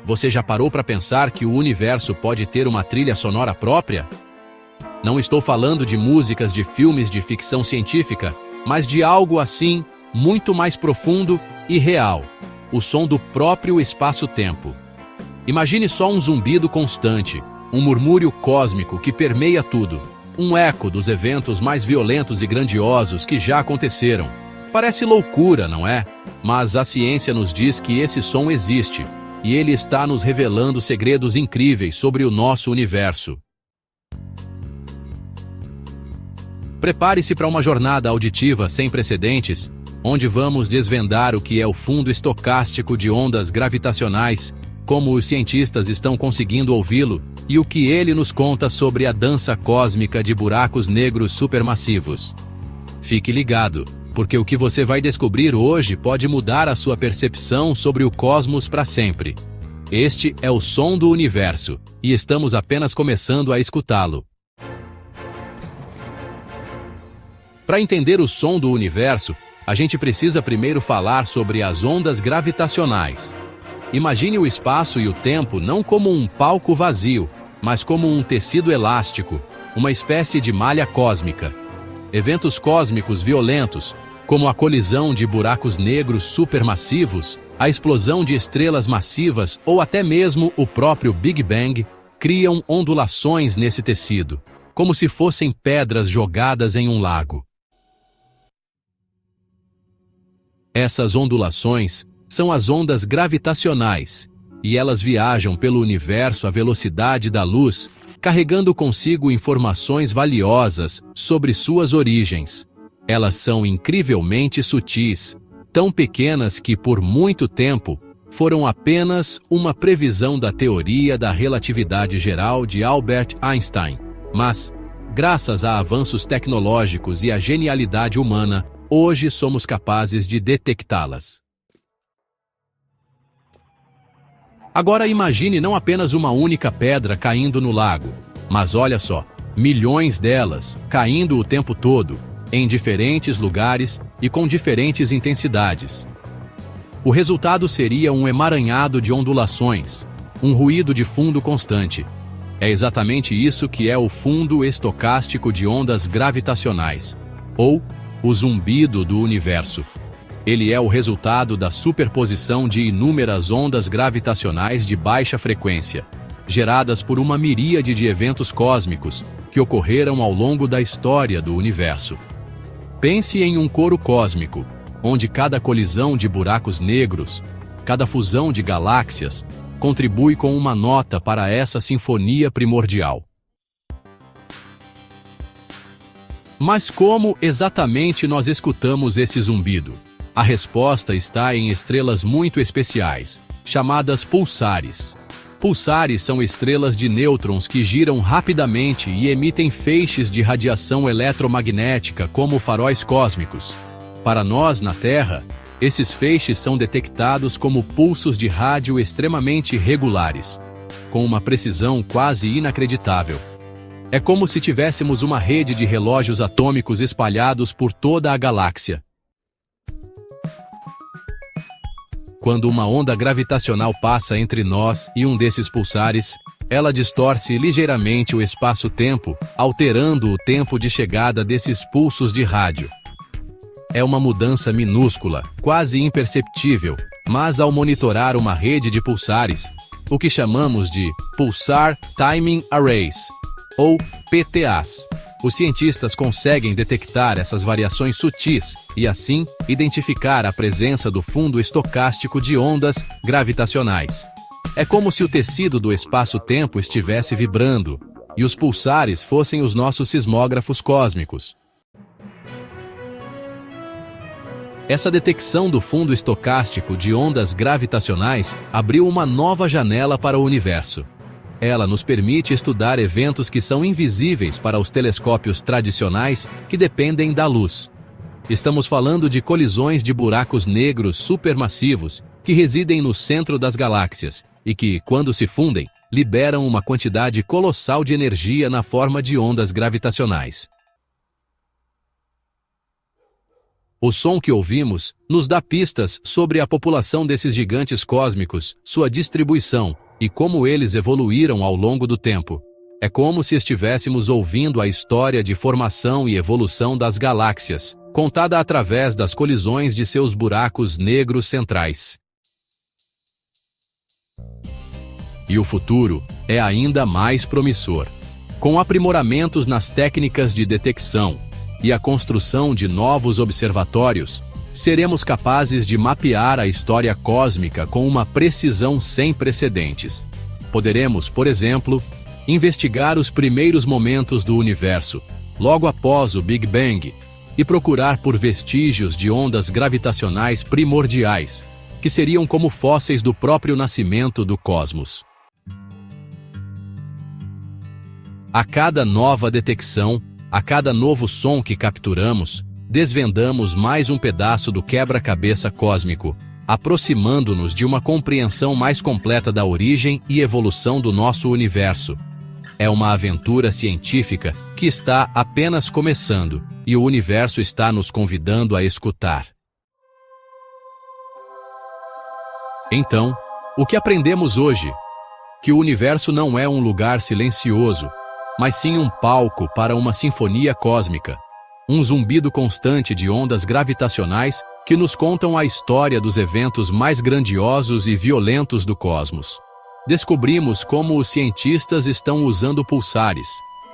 Você já parou para pensar que o universo pode ter uma trilha sonora própria? Não estou falando de músicas de filmes de ficção científica, mas de algo assim, muito mais profundo e real: o som do próprio espaço-tempo. Imagine só um zumbido constante, um murmúrio cósmico que permeia tudo, um eco dos eventos mais violentos e grandiosos que já aconteceram. Parece loucura, não é? Mas a ciência nos diz que esse som existe, e ele está nos revelando segredos incríveis sobre o nosso universo. Prepare-se para uma jornada auditiva sem precedentes, onde vamos desvendar o que é o fundo estocástico de ondas gravitacionais, como os cientistas estão conseguindo ouvi-lo, e o que ele nos conta sobre a dança cósmica de buracos negros supermassivos. Fique ligado, porque o que você vai descobrir hoje pode mudar a sua percepção sobre o cosmos para sempre. Este é o som do universo, e estamos apenas começando a escutá-lo. Para entender o som do universo, a gente precisa primeiro falar sobre as ondas gravitacionais. Imagine o espaço e o tempo não como um palco vazio, mas como um tecido elástico, uma espécie de malha cósmica. Eventos cósmicos violentos, como a colisão de buracos negros supermassivos, a explosão de estrelas massivas ou até mesmo o próprio Big Bang, criam ondulações nesse tecido, como se fossem pedras jogadas em um lago. Essas ondulações são as ondas gravitacionais, e elas viajam pelo universo à velocidade da luz, carregando consigo informações valiosas sobre suas origens. Elas são incrivelmente sutis, tão pequenas que, por muito tempo, foram apenas uma previsão da teoria da relatividade geral de Albert Einstein. Mas, graças a avanços tecnológicos e à genialidade humana, hoje somos capazes de detectá-las. Agora imagine não apenas uma única pedra caindo no lago, mas olha só, milhões delas caindo o tempo todo, em diferentes lugares e com diferentes intensidades. O resultado seria um emaranhado de ondulações, um ruído de fundo constante. É exatamente isso que é o fundo estocástico de ondas gravitacionais, ou o zumbido do universo. Ele é o resultado da superposição de inúmeras ondas gravitacionais de baixa frequência, geradas por uma miríade de eventos cósmicos que ocorreram ao longo da história do universo. Pense em um coro cósmico, onde cada colisão de buracos negros, cada fusão de galáxias, contribui com uma nota para essa sinfonia primordial. Mas como exatamente nós escutamos esse zumbido? A resposta está em estrelas muito especiais, chamadas pulsares. Pulsares são estrelas de nêutrons que giram rapidamente e emitem feixes de radiação eletromagnética como faróis cósmicos. Para nós, na Terra, esses feixes são detectados como pulsos de rádio extremamente regulares, com uma precisão quase inacreditável. É como se tivéssemos uma rede de relógios atômicos espalhados por toda a galáxia. Quando uma onda gravitacional passa entre nós e um desses pulsares, ela distorce ligeiramente o espaço-tempo, alterando o tempo de chegada desses pulsos de rádio. É uma mudança minúscula, quase imperceptível, mas ao monitorar uma rede de pulsares, o que chamamos de Pulsar Timing Arrays, ou PTAs, os cientistas conseguem detectar essas variações sutis e, assim, identificar a presença do fundo estocástico de ondas gravitacionais. É como se o tecido do espaço-tempo estivesse vibrando, e os pulsares fossem os nossos sismógrafos cósmicos. Essa detecção do fundo estocástico de ondas gravitacionais abriu uma nova janela para o universo. Ela nos permite estudar eventos que são invisíveis para os telescópios tradicionais que dependem da luz. Estamos falando de colisões de buracos negros supermassivos que residem no centro das galáxias e que, quando se fundem, liberam uma quantidade colossal de energia na forma de ondas gravitacionais. O som que ouvimos nos dá pistas sobre a população desses gigantes cósmicos, sua distribuição e como eles evoluíram ao longo do tempo. É como se estivéssemos ouvindo a história de formação e evolução das galáxias, contada através das colisões de seus buracos negros centrais. E o futuro é ainda mais promissor. Com aprimoramentos nas técnicas de detecção e a construção de novos observatórios, seremos capazes de mapear a história cósmica com uma precisão sem precedentes. Poderemos, por exemplo, investigar os primeiros momentos do universo, logo após o Big Bang, e procurar por vestígios de ondas gravitacionais primordiais, que seriam como fósseis do próprio nascimento do cosmos. A cada nova detecção, a cada novo som que capturamos, desvendamos mais um pedaço do quebra-cabeça cósmico, aproximando-nos de uma compreensão mais completa da origem e evolução do nosso universo. É uma aventura científica que está apenas começando, e o universo está nos convidando a escutar. Então, o que aprendemos hoje? Que o universo não é um lugar silencioso, mas sim um palco para uma sinfonia cósmica, um zumbido constante de ondas gravitacionais que nos contam a história dos eventos mais grandiosos e violentos do cosmos. Descobrimos como os cientistas estão usando pulsares,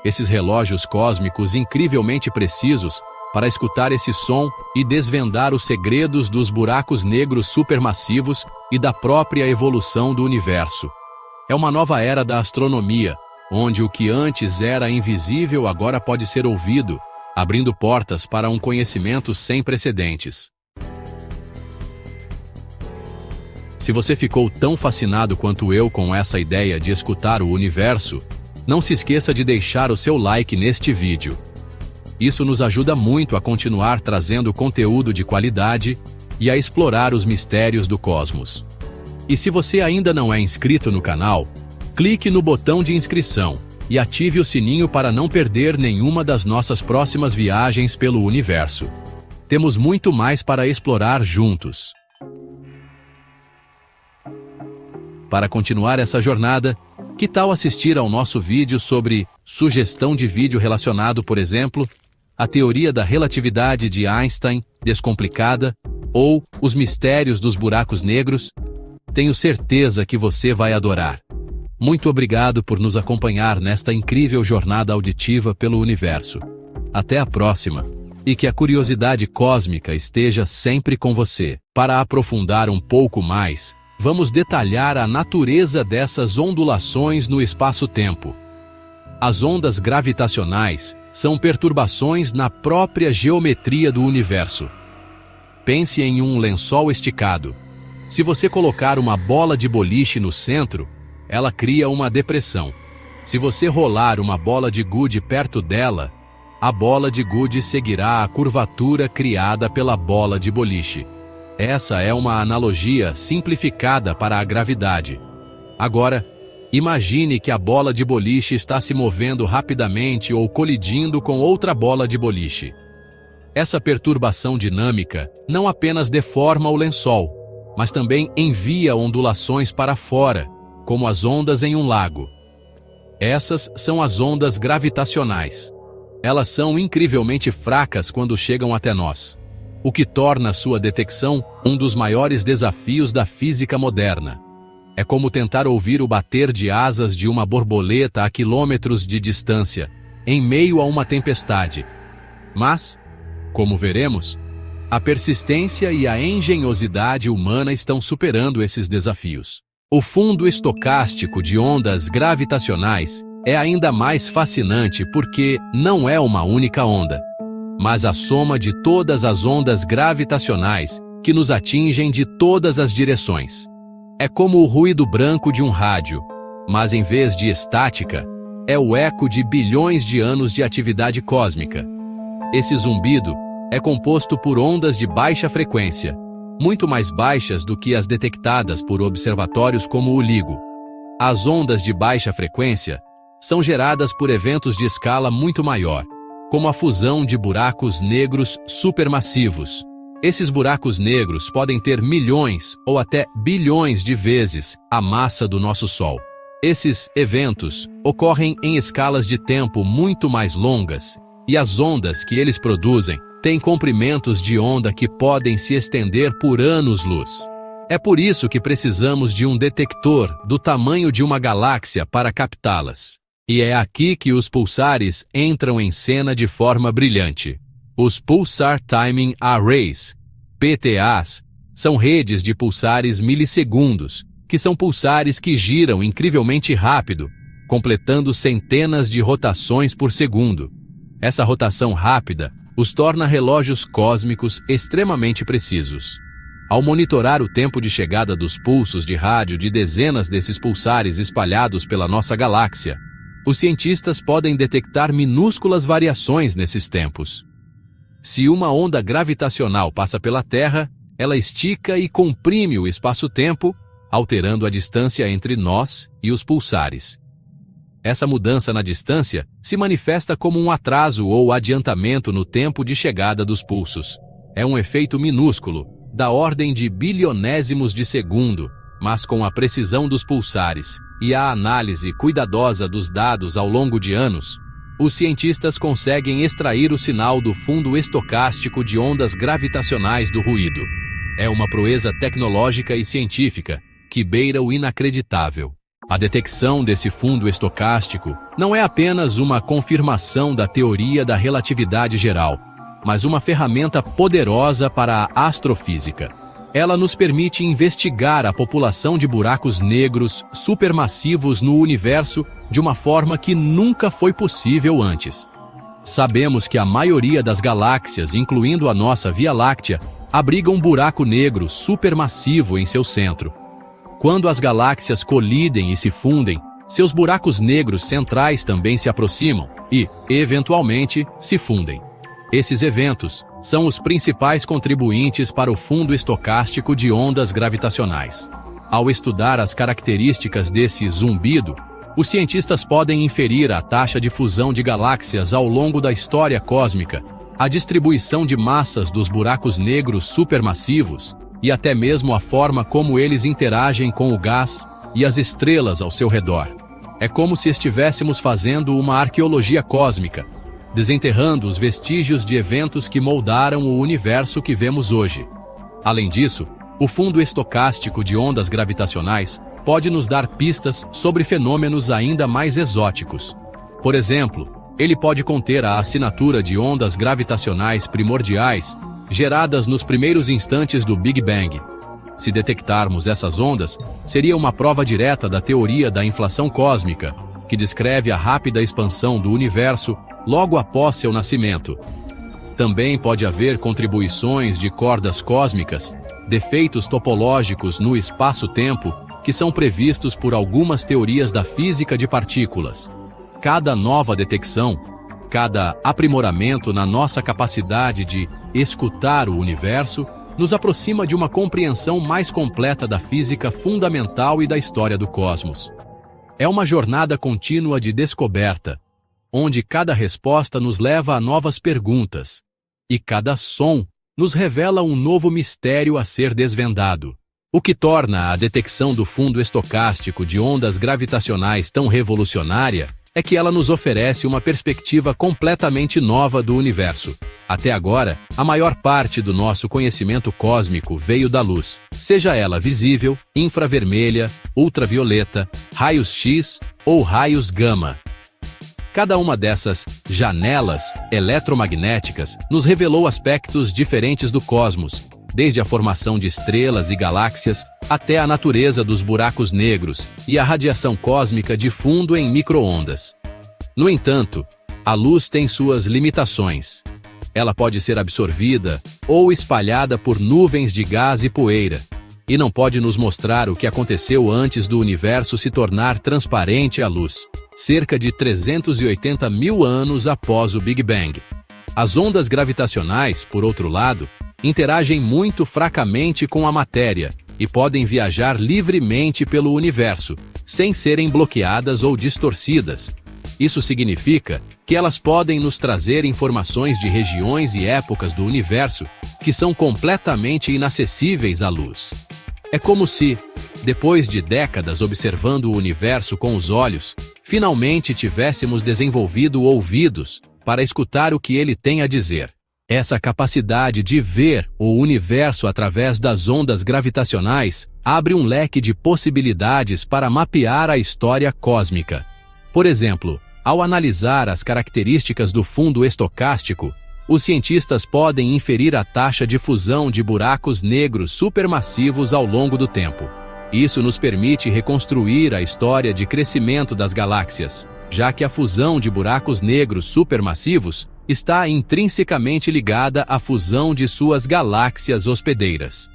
esses relógios cósmicos incrivelmente precisos, para escutar esse som e desvendar os segredos dos buracos negros supermassivos e da própria evolução do universo. É uma nova era da astronomia, onde o que antes era invisível agora pode ser ouvido, abrindo portas para um conhecimento sem precedentes. Se você ficou tão fascinado quanto eu com essa ideia de escutar o universo, não se esqueça de deixar o seu like neste vídeo. Isso nos ajuda muito a continuar trazendo conteúdo de qualidade e a explorar os mistérios do cosmos. E se você ainda não é inscrito no canal, clique no botão de inscrição e ative o sininho para não perder nenhuma das nossas próximas viagens pelo universo. Temos muito mais para explorar juntos. Para continuar essa jornada, que tal assistir ao nosso vídeo sobre sugestão de vídeo relacionado, por exemplo, à teoria da relatividade de Einstein, descomplicada, ou os mistérios dos buracos negros? Tenho certeza que você vai adorar. Muito obrigado por nos acompanhar nesta incrível jornada auditiva pelo universo. Até a próxima, e que a curiosidade cósmica esteja sempre com você. Para aprofundar um pouco mais, vamos detalhar a natureza dessas ondulações no espaço-tempo. As ondas gravitacionais são perturbações na própria geometria do universo. Pense em um lençol esticado. Se você colocar uma bola de boliche no centro, ela cria uma depressão. Se você rolar uma bola de gude perto dela, a bola de gude seguirá a curvatura criada pela bola de boliche. Essa é uma analogia simplificada para a gravidade. Agora, imagine que a bola de boliche está se movendo rapidamente ou colidindo com outra bola de boliche. Essa perturbação dinâmica não apenas deforma o lençol, mas também envia ondulações para fora, como as ondas em um lago. Essas são as ondas gravitacionais. Elas são incrivelmente fracas quando chegam até nós, o que torna sua detecção um dos maiores desafios da física moderna. É como tentar ouvir o bater de asas de uma borboleta a quilômetros de distância, em meio a uma tempestade. Mas, como veremos, a persistência e a engenhosidade humana estão superando esses desafios. O fundo estocástico de ondas gravitacionais é ainda mais fascinante porque não é uma única onda, mas a soma de todas as ondas gravitacionais que nos atingem de todas as direções. É como o ruído branco de um rádio, mas em vez de estática, é o eco de bilhões de anos de atividade cósmica. Esse zumbido é composto por ondas de baixa frequência, muito mais baixas do que as detectadas por observatórios como o LIGO. As ondas de baixa frequência são geradas por eventos de escala muito maior, como a fusão de buracos negros supermassivos, Esses buracos negros podem ter milhões ou até bilhões de vezes a massa do nosso Sol. Esses eventos ocorrem em escalas de tempo muito mais longas, e as ondas que eles produzem têm comprimentos de onda que podem se estender por anos-luz. É por isso que precisamos de um detector do tamanho de uma galáxia para captá-las. E é aqui que os pulsares entram em cena de forma brilhante. Os Pulsar Timing Arrays, PTAs, são redes de pulsares milissegundos, que são pulsares que giram incrivelmente rápido, completando centenas de rotações por segundo. Essa rotação rápida os torna relógios cósmicos extremamente precisos. Ao monitorar o tempo de chegada dos pulsos de rádio de dezenas desses pulsares espalhados pela nossa galáxia, os cientistas podem detectar minúsculas variações nesses tempos. Se uma onda gravitacional passa pela Terra, ela estica e comprime o espaço-tempo, alterando a distância entre nós e os pulsares. Essa mudança na distância se manifesta como um atraso ou adiantamento no tempo de chegada dos pulsos. É um efeito minúsculo, da ordem de bilionésimos de segundo, mas com a precisão dos pulsares e a análise cuidadosa dos dados ao longo de anos, os cientistas conseguem extrair o sinal do fundo estocástico de ondas gravitacionais do ruído. É uma proeza tecnológica e científica que beira o inacreditável. A detecção desse fundo estocástico não é apenas uma confirmação da teoria da relatividade geral, mas uma ferramenta poderosa para a astrofísica. Ela nos permite investigar a população de buracos negros supermassivos no universo de uma forma que nunca foi possível antes. Sabemos que a maioria das galáxias, incluindo a nossa Via Láctea, abriga um buraco negro supermassivo em seu centro. Quando as galáxias colidem e se fundem, seus buracos negros centrais também se aproximam e, eventualmente, se fundem. Esses eventos são os principais contribuintes para o fundo estocástico de ondas gravitacionais. Ao estudar as características desse zumbido, os cientistas podem inferir a taxa de fusão de galáxias ao longo da história cósmica, a distribuição de massas dos buracos negros supermassivos e até mesmo a forma como eles interagem com o gás e as estrelas ao seu redor. É como se estivéssemos fazendo uma arqueologia cósmica, desenterrando os vestígios de eventos que moldaram o universo que vemos hoje. Além disso, o fundo estocástico de ondas gravitacionais pode nos dar pistas sobre fenômenos ainda mais exóticos. Por exemplo, ele pode conter a assinatura de ondas gravitacionais primordiais geradas nos primeiros instantes do Big Bang. Se detectarmos essas ondas, seria uma prova direta da teoria da inflação cósmica, que descreve a rápida expansão do universo logo após seu nascimento. Também pode haver contribuições de cordas cósmicas, defeitos topológicos no espaço-tempo, que são previstos por algumas teorias da física de partículas. Cada nova detecção, cada aprimoramento na nossa capacidade de escutar o universo, nos aproxima de uma compreensão mais completa da física fundamental e da história do cosmos. É uma jornada contínua de descoberta, onde cada resposta nos leva a novas perguntas, e cada som nos revela um novo mistério a ser desvendado. O que torna a detecção do fundo estocástico de ondas gravitacionais tão revolucionária é que ela nos oferece uma perspectiva completamente nova do universo. Até agora, a maior parte do nosso conhecimento cósmico veio da luz, seja ela visível, infravermelha, ultravioleta, raios X ou raios gama. Cada uma dessas janelas eletromagnéticas nos revelou aspectos diferentes do cosmos, desde a formação de estrelas e galáxias até a natureza dos buracos negros e a radiação cósmica de fundo em micro-ondas. No entanto, a luz tem suas limitações. Ela pode ser absorvida ou espalhada por nuvens de gás e poeira, e não pode nos mostrar o que aconteceu antes do universo se tornar transparente à luz, cerca de 380 mil anos após o Big Bang. As ondas gravitacionais, por outro lado, interagem muito fracamente com a matéria e podem viajar livremente pelo universo, sem serem bloqueadas ou distorcidas. Isso significa que elas podem nos trazer informações de regiões e épocas do universo que são completamente inacessíveis à luz. É como se, depois de décadas observando o universo com os olhos, finalmente tivéssemos desenvolvido ouvidos para escutar o que ele tem a dizer. Essa capacidade de ver o universo através das ondas gravitacionais abre um leque de possibilidades para mapear a história cósmica. Por exemplo, ao analisar as características do fundo estocástico, os cientistas podem inferir a taxa de fusão de buracos negros supermassivos ao longo do tempo. Isso nos permite reconstruir a história de crescimento das galáxias, já que a fusão de buracos negros supermassivos está intrinsecamente ligada à fusão de suas galáxias hospedeiras.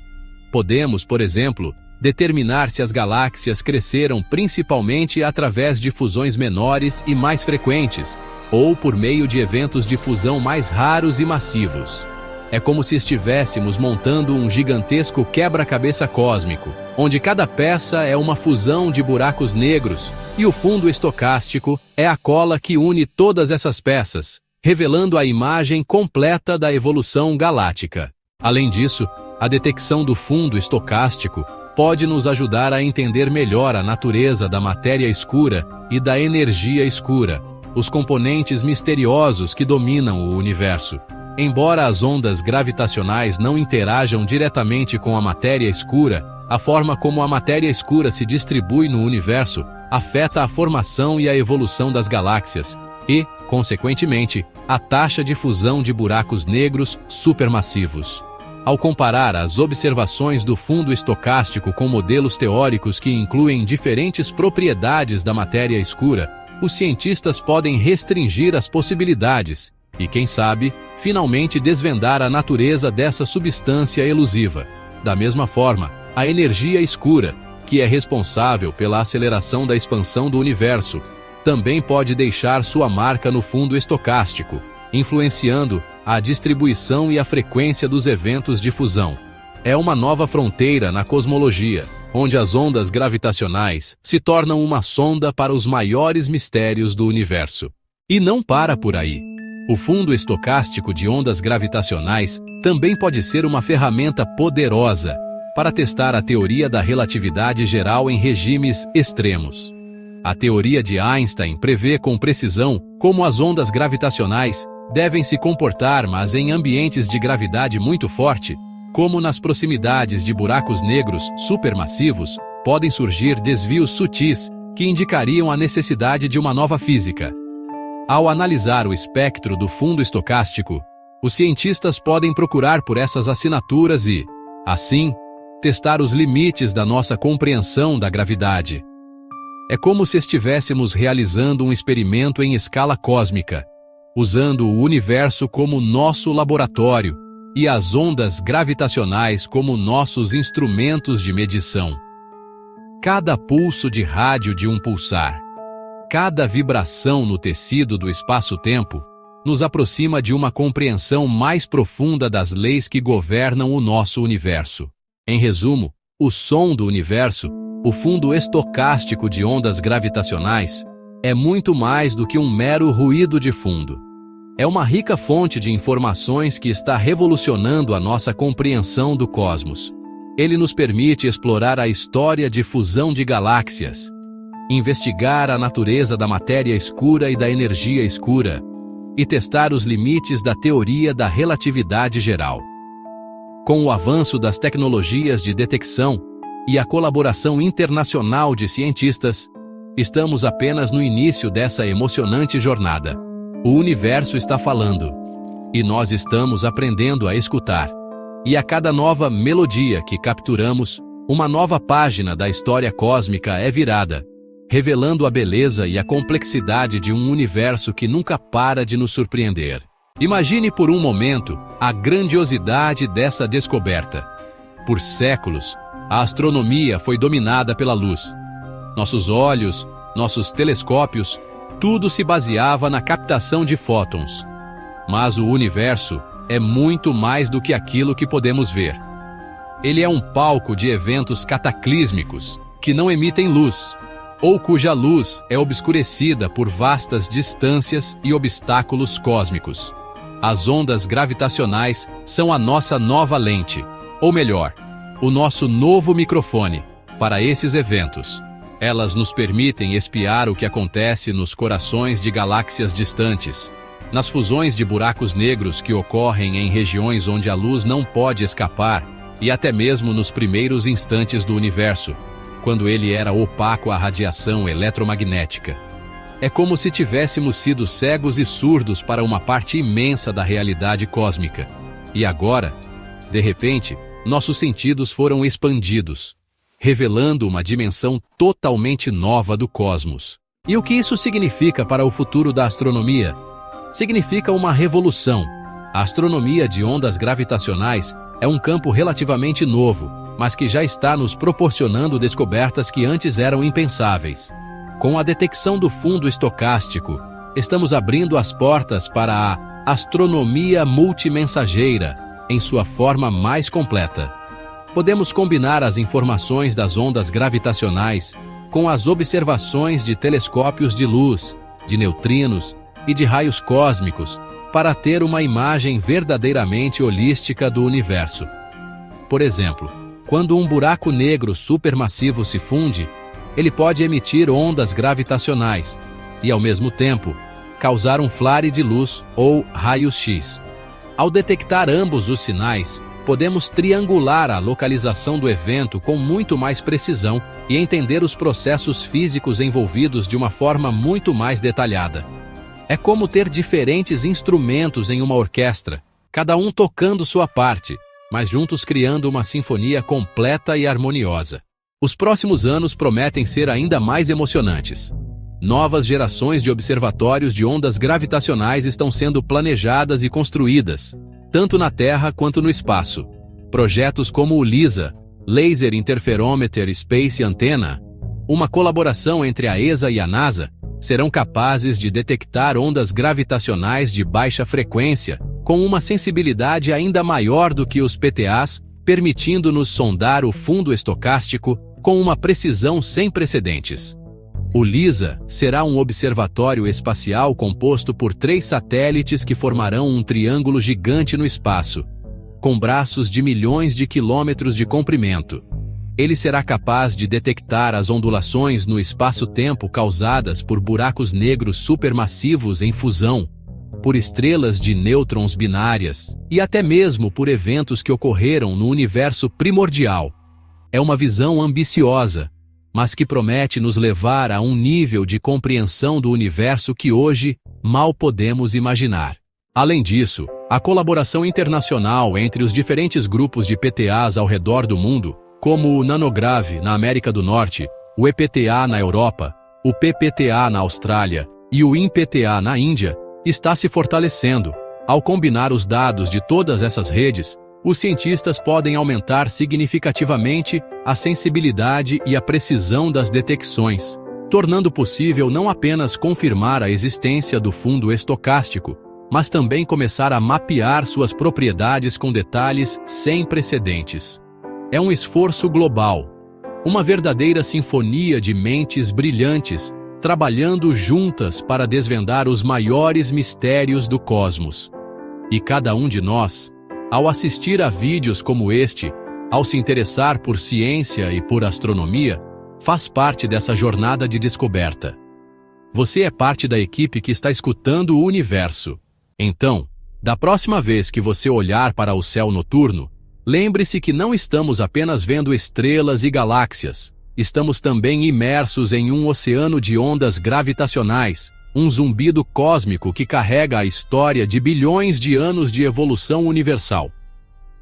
Podemos, por exemplo, determinar se as galáxias cresceram principalmente através de fusões menores e mais frequentes, ou por meio de eventos de fusão mais raros e massivos. É como se estivéssemos montando um gigantesco quebra-cabeça cósmico, onde cada peça é uma fusão de buracos negros e o fundo estocástico é a cola que une todas essas peças, revelando a imagem completa da evolução galáctica. Além disso, a detecção do fundo estocástico pode nos ajudar a entender melhor a natureza da matéria escura e da energia escura, os componentes misteriosos que dominam o universo. Embora as ondas gravitacionais não interajam diretamente com a matéria escura, a forma como a matéria escura se distribui no universo afeta a formação e a evolução das galáxias e, consequentemente, a taxa de fusão de buracos negros supermassivos. Ao comparar as observações do fundo estocástico com modelos teóricos que incluem diferentes propriedades da matéria escura, os cientistas podem restringir as possibilidades e, quem sabe, finalmente desvendar a natureza dessa substância elusiva. Da mesma forma, a energia escura, que é responsável pela aceleração da expansão do universo, também pode deixar sua marca no fundo estocástico, influenciando a distribuição e a frequência dos eventos de fusão. É uma nova fronteira na cosmologia, onde as ondas gravitacionais se tornam uma sonda para os maiores mistérios do universo. E não para por aí. O fundo estocástico de ondas gravitacionais também pode ser uma ferramenta poderosa para testar a teoria da relatividade geral em regimes extremos. A teoria de Einstein prevê com precisão como as ondas gravitacionais devem se comportar, mas em ambientes de gravidade muito forte, como nas proximidades de buracos negros supermassivos, podem surgir desvios sutis que indicariam a necessidade de uma nova física. Ao analisar o espectro do fundo estocástico, os cientistas podem procurar por essas assinaturas e, assim, testar os limites da nossa compreensão da gravidade. É como se estivéssemos realizando um experimento em escala cósmica, usando o universo como nosso laboratório e as ondas gravitacionais como nossos instrumentos de medição. Cada pulso de rádio de um pulsar, cada vibração no tecido do espaço-tempo, nos aproxima de uma compreensão mais profunda das leis que governam o nosso universo. Em resumo, o som do universo, o fundo estocástico de ondas gravitacionais, é muito mais do que um mero ruído de fundo. É uma rica fonte de informações que está revolucionando a nossa compreensão do cosmos. Ele nos permite explorar a história de fusão de galáxias, investigar a natureza da matéria escura e da energia escura, e testar os limites da teoria da relatividade geral. Com o avanço das tecnologias de detecção e a colaboração internacional de cientistas, estamos apenas no início dessa emocionante jornada. O universo está falando, e nós estamos aprendendo a escutar. E a cada nova melodia que capturamos, uma nova página da história cósmica é virada, revelando a beleza e a complexidade de um universo que nunca para de nos surpreender. Imagine por um momento a grandiosidade dessa descoberta. Por séculos, a astronomia foi dominada pela luz. Nossos olhos, nossos telescópios, tudo se baseava na captação de fótons. Mas o universo é muito mais do que aquilo que podemos ver. Ele é um palco de eventos cataclísmicos que não emitem luz, ou cuja luz é obscurecida por vastas distâncias e obstáculos cósmicos. As ondas gravitacionais são a nossa nova lente, ou melhor, o nosso novo microfone, para esses eventos. Elas nos permitem espiar o que acontece nos corações de galáxias distantes, nas fusões de buracos negros que ocorrem em regiões onde a luz não pode escapar, e até mesmo nos primeiros instantes do universo, quando ele era opaco à radiação eletromagnética. É como se tivéssemos sido cegos e surdos para uma parte imensa da realidade cósmica. E agora, de repente, nossos sentidos foram expandidos, revelando uma dimensão totalmente nova do cosmos. E o que isso significa para o futuro da astronomia? Significa uma revolução. A astronomia de ondas gravitacionais é um campo relativamente novo, mas que já está nos proporcionando descobertas que antes eram impensáveis. Com a detecção do fundo estocástico, estamos abrindo as portas para a astronomia multimensageira, em sua forma mais completa. Podemos combinar as informações das ondas gravitacionais com as observações de telescópios de luz, de neutrinos e de raios cósmicos para ter uma imagem verdadeiramente holística do universo. Por exemplo, quando um buraco negro supermassivo se funde, ele pode emitir ondas gravitacionais e, ao mesmo tempo, causar um flare de luz ou raios-x. Ao detectar ambos os sinais, podemos triangular a localização do evento com muito mais precisão e entender os processos físicos envolvidos de uma forma muito mais detalhada. É como ter diferentes instrumentos em uma orquestra, cada um tocando sua parte, mas juntos criando uma sinfonia completa e harmoniosa. Os próximos anos prometem ser ainda mais emocionantes. Novas gerações de observatórios de ondas gravitacionais estão sendo planejadas e construídas, tanto na Terra quanto no espaço. Projetos como o LISA, Laser Interferometer Space Antenna, uma colaboração entre a ESA e a NASA, serão capazes de detectar ondas gravitacionais de baixa frequência com uma sensibilidade ainda maior do que os PTAs, permitindo-nos sondar o fundo estocástico com uma precisão sem precedentes. O LISA será um observatório espacial composto por 3 satélites que formarão um triângulo gigante no espaço, com braços de milhões de quilômetros de comprimento. Ele será capaz de detectar as ondulações no espaço-tempo causadas por buracos negros supermassivos em fusão, por estrelas de nêutrons binárias e até mesmo por eventos que ocorreram no universo primordial. É uma visão ambiciosa, mas que promete nos levar a um nível de compreensão do universo que hoje mal podemos imaginar. Além disso, a colaboração internacional entre os diferentes grupos de PTAs ao redor do mundo, como o Nanograve na América do Norte, o EPTA na Europa, o PPTA na Austrália e o INPTA na Índia, está se fortalecendo. Ao combinar os dados de todas essas redes, os cientistas podem aumentar significativamente a sensibilidade e a precisão das detecções, tornando possível não apenas confirmar a existência do fundo estocástico, mas também começar a mapear suas propriedades com detalhes sem precedentes. É um esforço global, uma verdadeira sinfonia de mentes brilhantes trabalhando juntas para desvendar os maiores mistérios do cosmos. E cada um de nós, ao assistir a vídeos como este, ao se interessar por ciência e por astronomia, faz parte dessa jornada de descoberta. Você é parte da equipe que está escutando o universo. Então, da próxima vez que você olhar para o céu noturno, lembre-se que não estamos apenas vendo estrelas e galáxias, estamos também imersos em um oceano de ondas gravitacionais, um zumbido cósmico que carrega a história de bilhões de anos de evolução universal.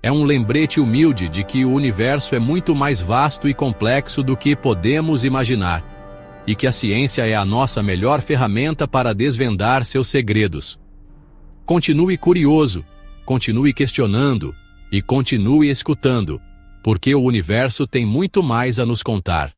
É um lembrete humilde de que o universo é muito mais vasto e complexo do que podemos imaginar, e que a ciência é a nossa melhor ferramenta para desvendar seus segredos. Continue curioso, continue questionando e continue escutando, porque o universo tem muito mais a nos contar.